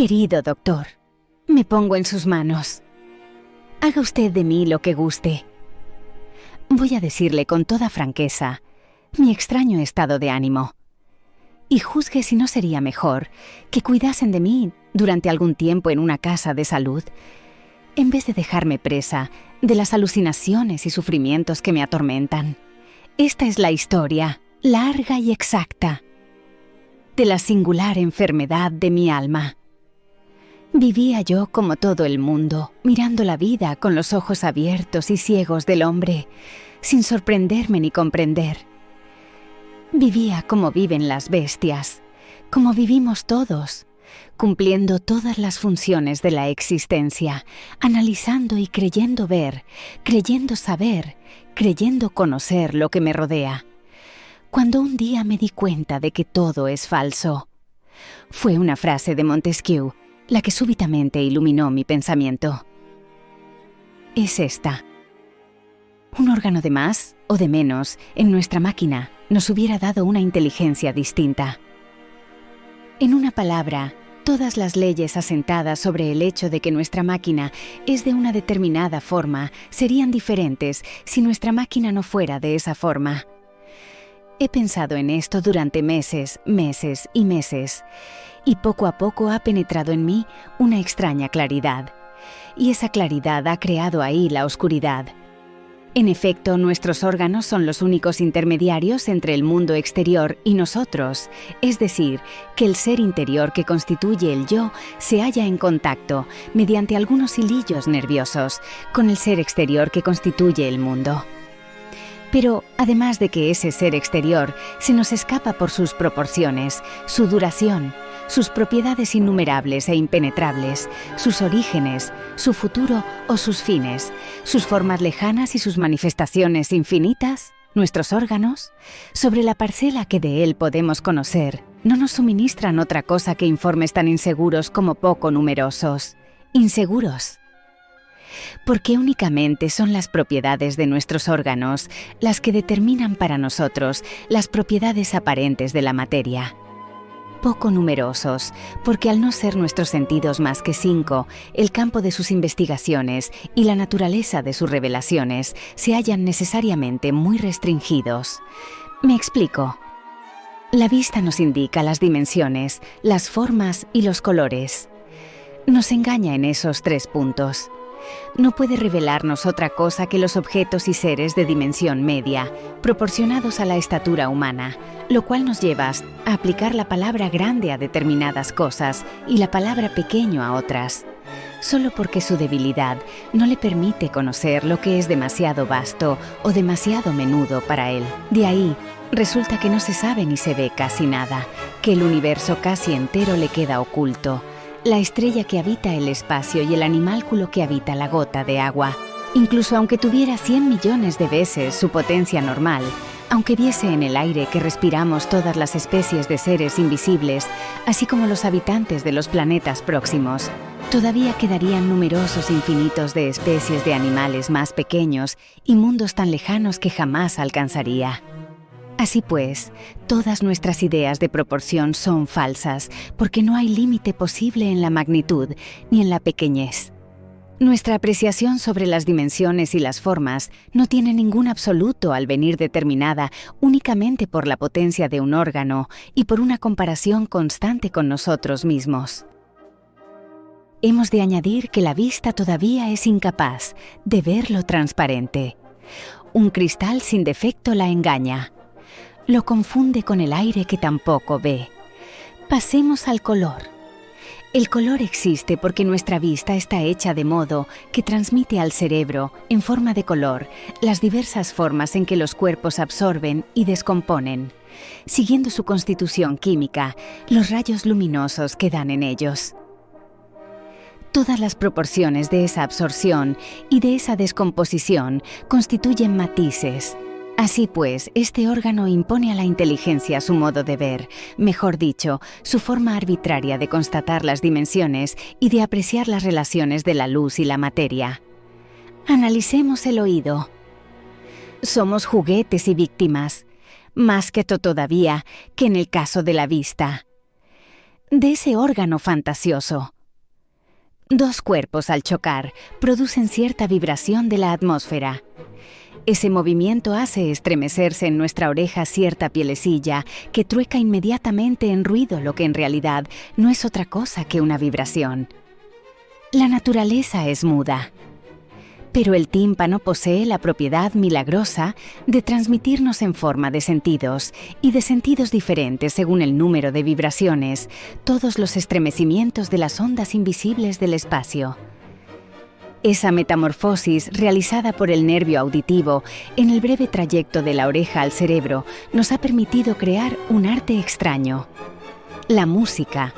Querido doctor, me pongo en sus manos. Haga usted de mí lo que guste. Voy a decirle con toda franqueza mi extraño estado de ánimo. Y juzgue si no sería mejor que cuidasen de mí durante algún tiempo en una casa de salud, en vez de dejarme presa de las alucinaciones y sufrimientos que me atormentan. Esta es la historia, larga y exacta, de la singular enfermedad de mi alma. Vivía yo como todo el mundo, mirando la vida con los ojos abiertos y ciegos del hombre, sin sorprenderme ni comprender. Vivía como viven las bestias, como vivimos todos, cumpliendo todas las funciones de la existencia, analizando y creyendo ver, creyendo saber, creyendo conocer lo que me rodea. Cuando un día me di cuenta de que todo es falso. Fue una frase de Montesquieu la que súbitamente iluminó mi pensamiento. Es esta. Un órgano de más o de menos en nuestra máquina nos hubiera dado una inteligencia distinta. En una palabra, todas las leyes asentadas sobre el hecho de que nuestra máquina es de una determinada forma serían diferentes si nuestra máquina no fuera de esa forma. He pensado en esto durante meses, meses y meses, y poco a poco ha penetrado en mí una extraña claridad, y esa claridad ha creado ahí la oscuridad. En efecto, nuestros órganos son los únicos intermediarios entre el mundo exterior y nosotros, es decir, que el ser interior que constituye el yo se halla en contacto, mediante algunos hilillos nerviosos, con el ser exterior que constituye el mundo. Pero, además de que ese ser exterior se nos escapa por sus proporciones, su duración, sus propiedades innumerables e impenetrables, sus orígenes, su futuro o sus fines, sus formas lejanas y sus manifestaciones infinitas, nuestros órganos, sobre la parcela que de él podemos conocer, no nos suministran otra cosa que informes tan inseguros como poco numerosos. Inseguros. Porque únicamente son las propiedades de nuestros órganos las que determinan para nosotros las propiedades aparentes de la materia. Poco numerosos, porque al no ser nuestros sentidos más que 5, el campo de sus investigaciones y la naturaleza de sus revelaciones se hallan necesariamente muy restringidos. Me explico. La vista nos indica las dimensiones, las formas y los colores. Nos engaña en esos 3 puntos. No puede revelarnos otra cosa que los objetos y seres de dimensión media, proporcionados a la estatura humana, lo cual nos lleva a aplicar la palabra grande a determinadas cosas y la palabra pequeño a otras, solo porque su debilidad no le permite conocer lo que es demasiado vasto o demasiado menudo para él. De ahí, resulta que no se sabe ni se ve casi nada, que el universo casi entero le queda oculto, la estrella que habita el espacio y el animálculo que habita la gota de agua. Incluso aunque tuviera 100 millones de veces su potencia normal, aunque viese en el aire que respiramos todas las especies de seres invisibles, así como los habitantes de los planetas próximos, todavía quedarían numerosos infinitos de especies de animales más pequeños y mundos tan lejanos que jamás alcanzaría. Así pues, todas nuestras ideas de proporción son falsas, porque no hay límite posible en la magnitud ni en la pequeñez. Nuestra apreciación sobre las dimensiones y las formas no tiene ningún absoluto al venir determinada únicamente por la potencia de un órgano y por una comparación constante con nosotros mismos. Hemos de añadir que la vista todavía es incapaz de ver lo transparente. Un cristal sin defecto la engaña. Lo confunde con el aire que tampoco ve. Pasemos al color. El color existe porque nuestra vista está hecha de modo que transmite al cerebro, en forma de color, las diversas formas en que los cuerpos absorben y descomponen, siguiendo su constitución química, los rayos luminosos que dan en ellos. Todas las proporciones de esa absorción y de esa descomposición constituyen matices. Así pues, este órgano impone a la inteligencia su modo de ver, mejor dicho, su forma arbitraria de constatar las dimensiones y de apreciar las relaciones de la luz y la materia. Analicemos el oído. Somos juguetes y víctimas, más que todavía que en el caso de la vista. de ese órgano fantasioso. Dos cuerpos al chocar producen cierta vibración de la atmósfera. Ese movimiento hace estremecerse en nuestra oreja cierta pielecilla que trueca inmediatamente en ruido lo que en realidad no es otra cosa que una vibración. La naturaleza es muda, pero el tímpano posee la propiedad milagrosa de transmitirnos en forma de sentidos y de sentidos diferentes según el número de vibraciones, todos los estremecimientos de las ondas invisibles del espacio. Esa metamorfosis realizada por el nervio auditivo en el breve trayecto de la oreja al cerebro nos ha permitido crear un arte extraño. La música,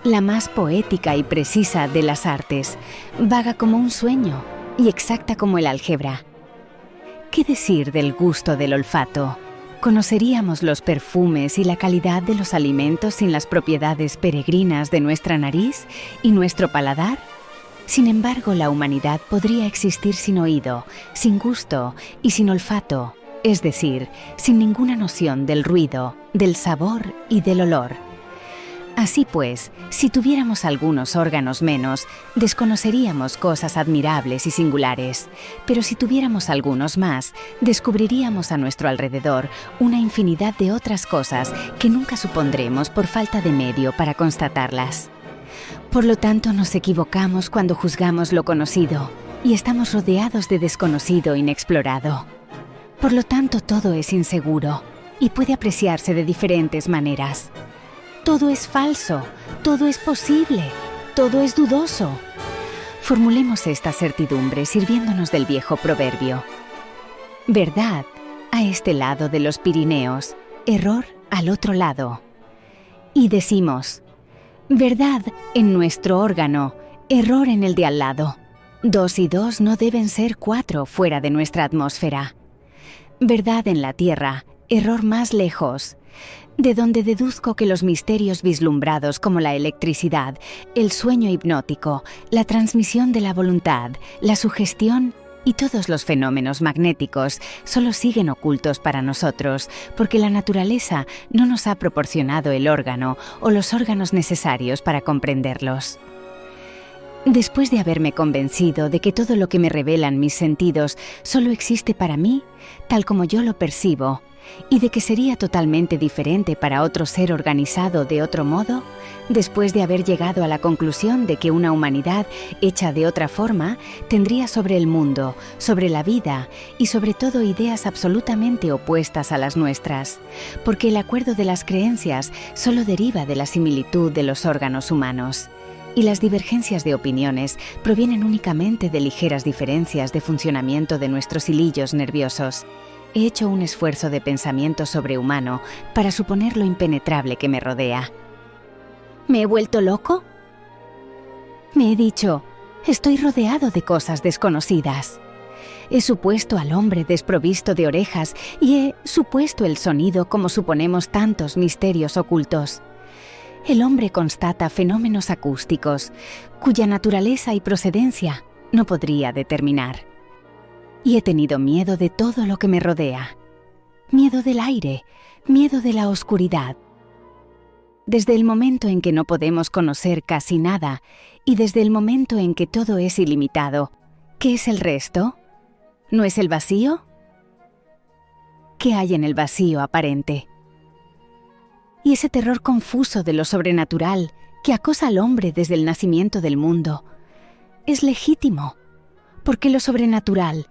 la más poética y precisa de las artes, vaga como un sueño y exacta como el álgebra. ¿Qué decir del gusto del olfato? ¿Conoceríamos los perfumes y la calidad de los alimentos sin las propiedades peregrinas de nuestra nariz y nuestro paladar? Sin embargo, la humanidad podría existir sin oído, sin gusto y sin olfato, es decir, sin ninguna noción del ruido, del sabor y del olor. Así pues, si tuviéramos algunos órganos menos, desconoceríamos cosas admirables y singulares, pero si tuviéramos algunos más, descubriríamos a nuestro alrededor una infinidad de otras cosas que nunca supondremos por falta de medio para constatarlas. Por lo tanto, nos equivocamos cuando juzgamos lo conocido y estamos rodeados de desconocido inexplorado. Por lo tanto, todo es inseguro y puede apreciarse de diferentes maneras. Todo es falso, todo es posible, todo es dudoso. Formulemos esta certidumbre sirviéndonos del viejo proverbio. Verdad a este lado de los Pirineos, error al otro lado. Y decimos, verdad en nuestro órgano, error en el de al lado. 2 y 2 no deben ser 4 fuera de nuestra atmósfera. Verdad en la Tierra, error más lejos, de donde deduzco que los misterios vislumbrados como la electricidad, el sueño hipnótico, la transmisión de la voluntad, la sugestión y todos los fenómenos magnéticos solo siguen ocultos para nosotros porque la naturaleza no nos ha proporcionado el órgano o los órganos necesarios para comprenderlos. Después de haberme convencido de que todo lo que me revelan mis sentidos solo existe para mí, tal como yo lo percibo, y de que sería totalmente diferente para otro ser organizado de otro modo, después de haber llegado a la conclusión de que una humanidad hecha de otra forma tendría sobre el mundo, sobre la vida y sobre todo ideas absolutamente opuestas a las nuestras, porque el acuerdo de las creencias solo deriva de la similitud de los órganos humanos, y las divergencias de opiniones provienen únicamente de ligeras diferencias de funcionamiento de nuestros hilillos nerviosos. He hecho un esfuerzo de pensamiento sobrehumano para suponer lo impenetrable que me rodea. ¿Me he vuelto loco? Me he dicho, estoy rodeado de cosas desconocidas. He supuesto al hombre desprovisto de orejas y he supuesto el sonido como suponemos tantos misterios ocultos. El hombre constata fenómenos acústicos, cuya naturaleza y procedencia no podría determinar. Y he tenido miedo de todo lo que me rodea. Miedo del aire, miedo de la oscuridad. Desde el momento en que no podemos conocer casi nada y desde el momento en que todo es ilimitado, ¿qué es el resto? ¿No es el vacío? ¿Qué hay en el vacío aparente? Y ese terror confuso de lo sobrenatural que acosa al hombre desde el nacimiento del mundo es legítimo, porque lo sobrenatural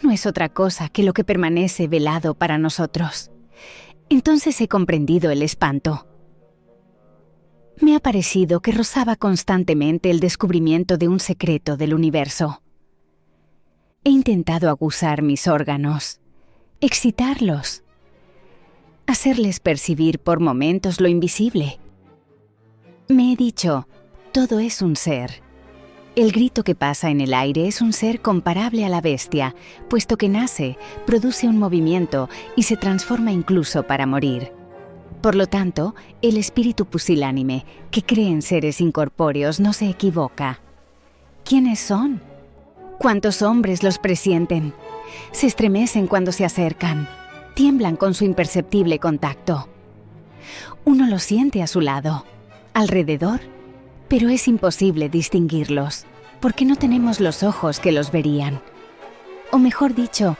no es otra cosa que lo que permanece velado para nosotros. Entonces he comprendido el espanto. Me ha parecido que rozaba constantemente el descubrimiento de un secreto del universo. He intentado aguzar mis órganos, excitarlos, hacerles percibir por momentos lo invisible. Me he dicho, todo es un ser. El grito que pasa en el aire es un ser comparable a la bestia, puesto que nace, produce un movimiento y se transforma incluso para morir. Por lo tanto, el espíritu pusilánime, que cree en seres incorpóreos, no se equivoca. ¿Quiénes son? ¿Cuántos hombres los presienten? Se estremecen cuando se acercan, tiemblan con su imperceptible contacto. Uno lo siente a su lado, alrededor, pero es imposible distinguirlos, porque no tenemos los ojos que los verían. O mejor dicho,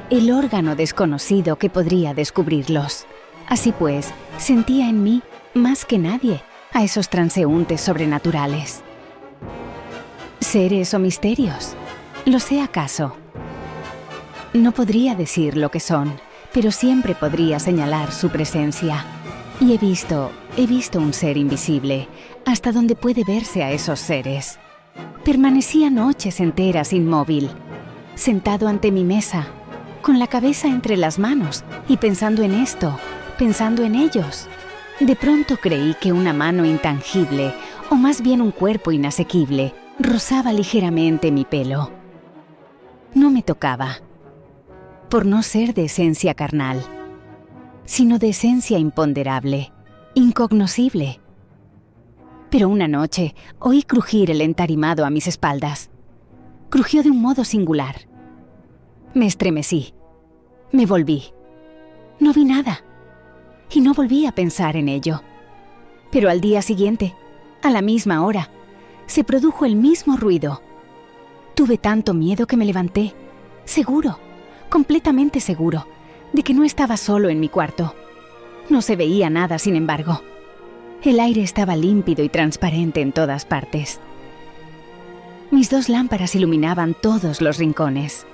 el órgano desconocido que podría descubrirlos. Así pues, sentía en mí, más que nadie, a esos transeúntes sobrenaturales. ¿Seres o misterios? ¿Lo sé acaso? No podría decir lo que son, pero siempre podría señalar su presencia. Y he visto un ser invisible, hasta donde puede verse a esos seres. Permanecía noches enteras inmóvil, sentado ante mi mesa, con la cabeza entre las manos y pensando en esto, pensando en ellos. De pronto creí que una mano intangible, o más bien un cuerpo inasequible, rozaba ligeramente mi pelo. No me tocaba, por no ser de esencia carnal, sino de esencia imponderable, incognoscible. Pero una noche oí crujir el entarimado a mis espaldas. Crujió de un modo singular. Me estremecí, me volví. No vi nada, y no volví a pensar en ello. Pero al día siguiente, a la misma hora, se produjo el mismo ruido. Tuve tanto miedo que me levanté, seguro, completamente seguro, de que no estaba solo en mi cuarto. No se veía nada, sin embargo. El aire estaba límpido y transparente en todas partes. Mis 2 lámparas iluminaban todos los rincones.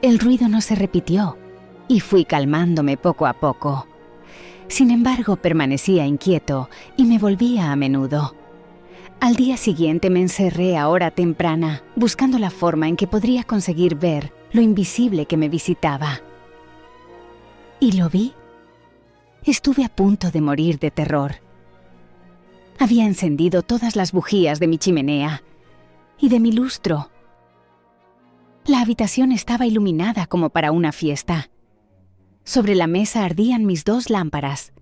El ruido no se repitió, y fui calmándome poco a poco. Sin embargo, permanecía inquieto y me volvía a menudo. Al día siguiente me encerré a hora temprana, buscando la forma en que podría conseguir ver lo invisible que me visitaba. ¿Y lo vi? Estuve a punto de morir de terror. Había encendido todas las bujías de mi chimenea y de mi lustro. La habitación estaba iluminada como para una fiesta. Sobre la mesa ardían mis 2 lámparas.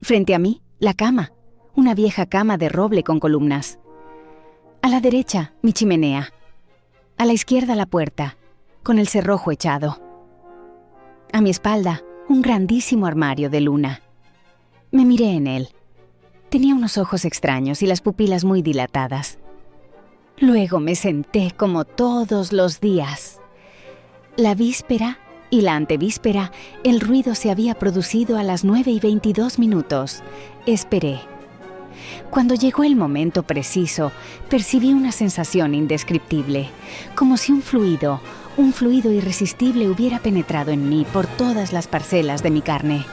Frente a mí, la cama, una vieja cama de roble con columnas. A la derecha, mi chimenea. A la izquierda, la puerta, con el cerrojo echado. A mi espalda, un grandísimo armario de luna. Me miré en él. Tenía unos ojos extraños y las pupilas muy dilatadas. Luego me senté como todos los días. La víspera y la antevíspera, el ruido se había producido a las 9:22. Esperé. Cuando llegó el momento preciso, percibí una sensación indescriptible, como si un fluido irresistible hubiera penetrado en mí por todas las parcelas de mi carne,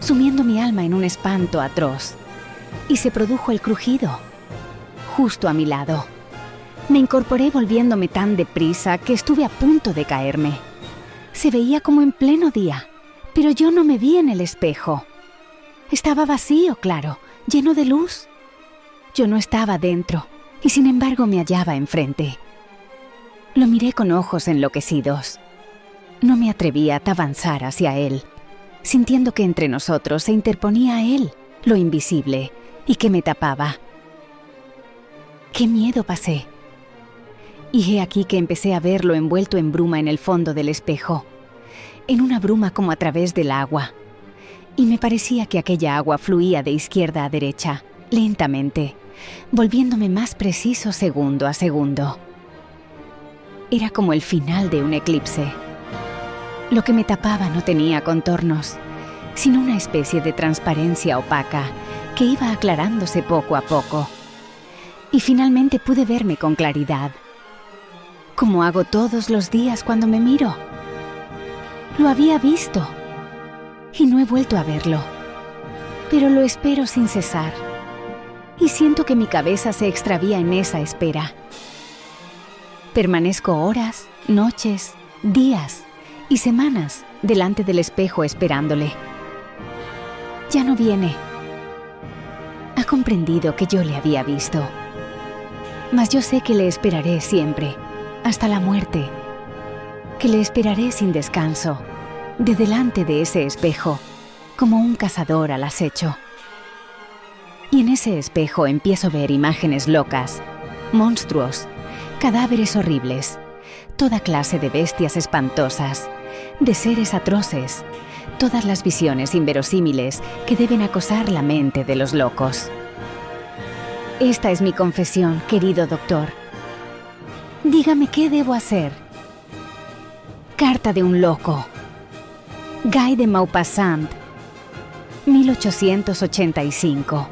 sumiendo mi alma en un espanto atroz. Y se produjo el crujido, justo a mi lado. Me incorporé volviéndome tan deprisa que estuve a punto de caerme. Se veía como en pleno día, pero yo no me vi en el espejo. Estaba vacío, claro, lleno de luz. Yo no estaba dentro, y sin embargo me hallaba enfrente. Lo miré con ojos enloquecidos. No me atrevía a avanzar hacia él, sintiendo que entre nosotros se interponía él, lo invisible, y que me tapaba. ¡Qué miedo pasé! Y he aquí que empecé a verlo envuelto en bruma en el fondo del espejo, en una bruma como a través del agua. Y me parecía que aquella agua fluía de izquierda a derecha, lentamente, volviéndome más preciso segundo a segundo. Era como el final de un eclipse. Lo que me tapaba no tenía contornos, sino una especie de transparencia opaca que iba aclarándose poco a poco. Y finalmente pude verme con claridad, como hago todos los días cuando me miro. Lo había visto y no he vuelto a verlo, pero lo espero sin cesar y siento que mi cabeza se extravía en esa espera. Permanezco horas, noches, días y semanas delante del espejo esperándole. Ya no viene. Ha comprendido que yo le había visto, mas yo sé que le esperaré siempre, hasta la muerte, que le esperaré sin descanso, de delante de ese espejo, como un cazador al acecho. Y en ese espejo empiezo a ver imágenes locas, monstruos, cadáveres horribles, toda clase de bestias espantosas, de seres atroces, todas las visiones inverosímiles que deben acosar la mente de los locos. Esta es mi confesión, querido doctor. Dígame qué debo hacer. Carta de un loco. Guy de Maupassant, 1885.